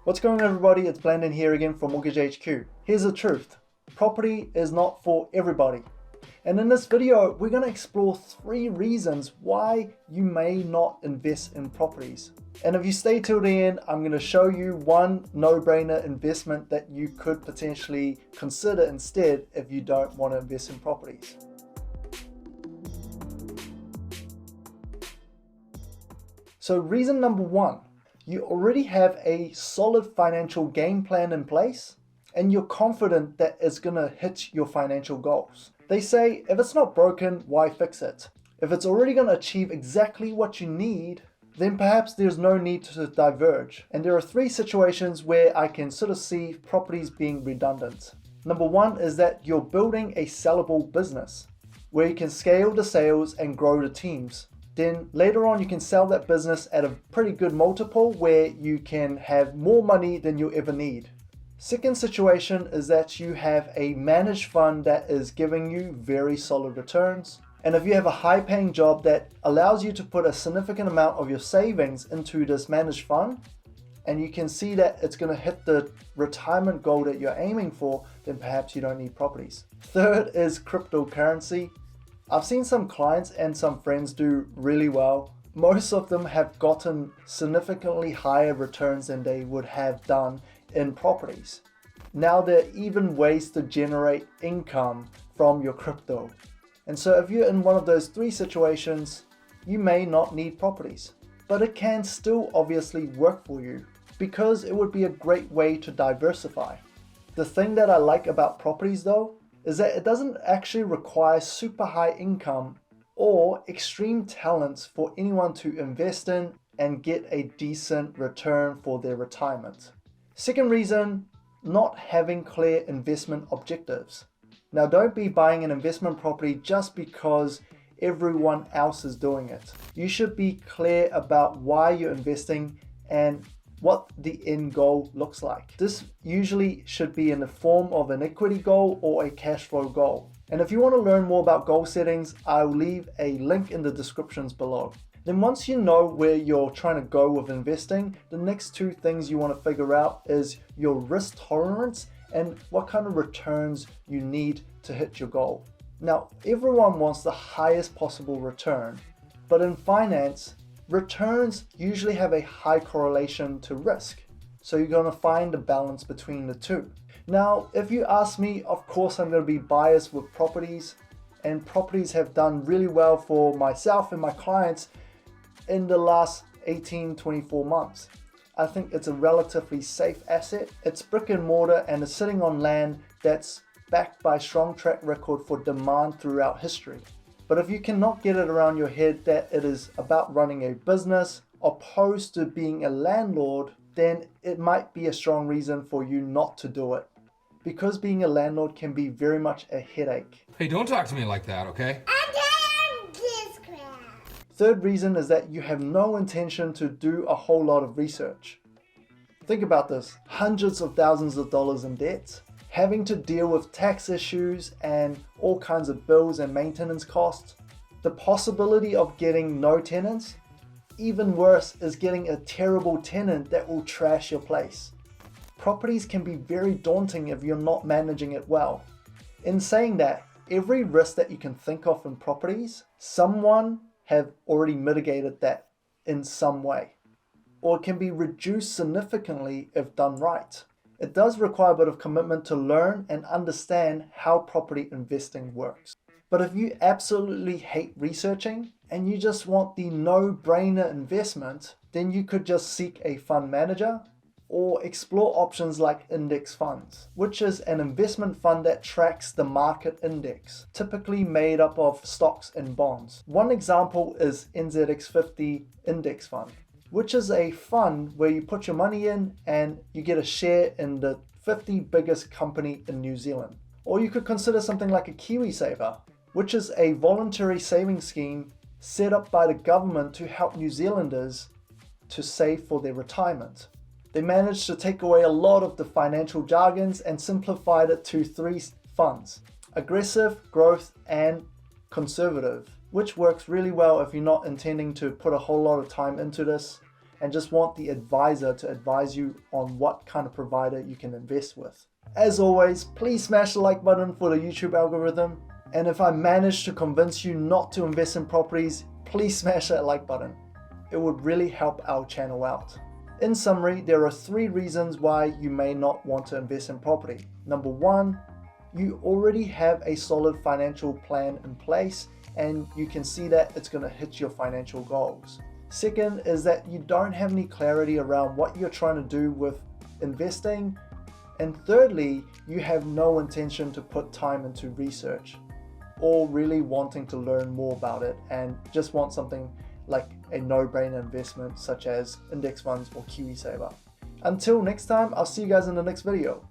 What's going on, everybody? It's Blandon here again from Mortgage HQ. Here's the truth. Property is not for everybody. And in this video, we're going to explore 3 reasons why you may not invest in properties. And if you stay till the end, I'm going to show you one no-brainer investment that you could potentially consider instead if you don't want to invest in properties. So reason number 1. You already have a solid financial game plan in place and you're confident that it's going to hit your financial goals. They say if it's not broken, why fix it? If it's already going to achieve exactly what you need, then perhaps there's no need to diverge. And there are 3 situations where I can sort of see properties being redundant. Number 1 is that you're building a sellable business where you can scale the sales and grow the teams. Then later on you can sell that business at a pretty good multiple where you can have more money than you ever need. Second situation is that you have a managed fund that is giving you very solid returns. And if you have a high paying job that allows you to put a significant amount of your savings into this managed fund, and you can see that it's going to hit the retirement goal that you're aiming for, then perhaps you don't need properties. Third is cryptocurrency. I've seen some clients and some friends do really well. Most of them have gotten significantly higher returns than they would have done in properties. Now there are even ways to generate income from your crypto. And so if you're in one of those 3 situations, you may not need properties. But it can still obviously work for you because it would be a great way to diversify. The thing that I like about properties though, is that it doesn't actually require super high income or extreme talents for anyone to invest in and get a decent return for their retirement. Second reason, not having clear investment objectives. Now don't be buying an investment property just because everyone else is doing it. You should be clear about why you're investing and what the end goal looks like. This usually should be in the form of an equity goal or a cash flow goal. And if you want to learn more about goal settings, I'll leave a link in the descriptions below. Then once you know where you're trying to go with investing, the next 2 things you want to figure out is your risk tolerance and what kind of returns you need to hit your goal. Now, everyone wants the highest possible return, but in finance, returns usually have a high correlation to risk. So you're going to find a balance between the 2. Now, if you ask me, of course I'm going to be biased with properties, and properties have done really well for myself and my clients in the last 18-24 months. I think it's a relatively safe asset. It's brick and mortar and it's sitting on land that's backed by a strong track record for demand throughout history. But if you cannot get it around your head that it is about running a business opposed to being a landlord, then it might be a strong reason for you not to do it. Because being a landlord can be very much a headache. Hey, don't talk to me like that, okay? Third reason is that you have no intention to do a whole lot of research. Think about this, hundreds of thousands of dollars in debt, having to deal with tax issues and all kinds of bills and maintenance costs, the possibility of getting no tenants, even worse is getting a terrible tenant that will trash your place. Properties can be very daunting if you're not managing it well. In saying that, every risk that you can think of in properties, someone have already mitigated that in some way, or it can be reduced significantly if done right. It does require a bit of commitment to learn and understand how property investing works. But if you absolutely hate researching and you just want the no-brainer investment, then you could just seek a fund manager or explore options like index funds, which is an investment fund that tracks the market index, typically made up of stocks and bonds. One example is NZX50 Index Fund, which is a fund where you put your money in and you get a share in the 50 biggest company in New Zealand. Or you could consider something like a KiwiSaver, which is a voluntary saving scheme set up by the government to help New Zealanders to save for their retirement. They managed to take away a lot of the financial jargons and simplified it to 3 funds: aggressive, growth, and conservative, which works really well if you're not intending to put a whole lot of time into this. and just want the advisor to advise you on what kind of provider you can invest with. As always, please smash the like button for the YouTube algorithm. And if I manage to convince you not to invest in properties, please smash that like button. It would really help our channel out. In summary, there are 3 reasons why you may not want to invest in property. Number 1, you already have a solid financial plan in place and you can see that it's going to hit your financial goals. Second is that you don't have any clarity around what you're trying to do with investing. And thirdly, you have no intention to put time into research or really wanting to learn more about it and just want something like a no-brainer investment such as index funds or KiwiSaver. Until next time, I'll see you guys in the next video.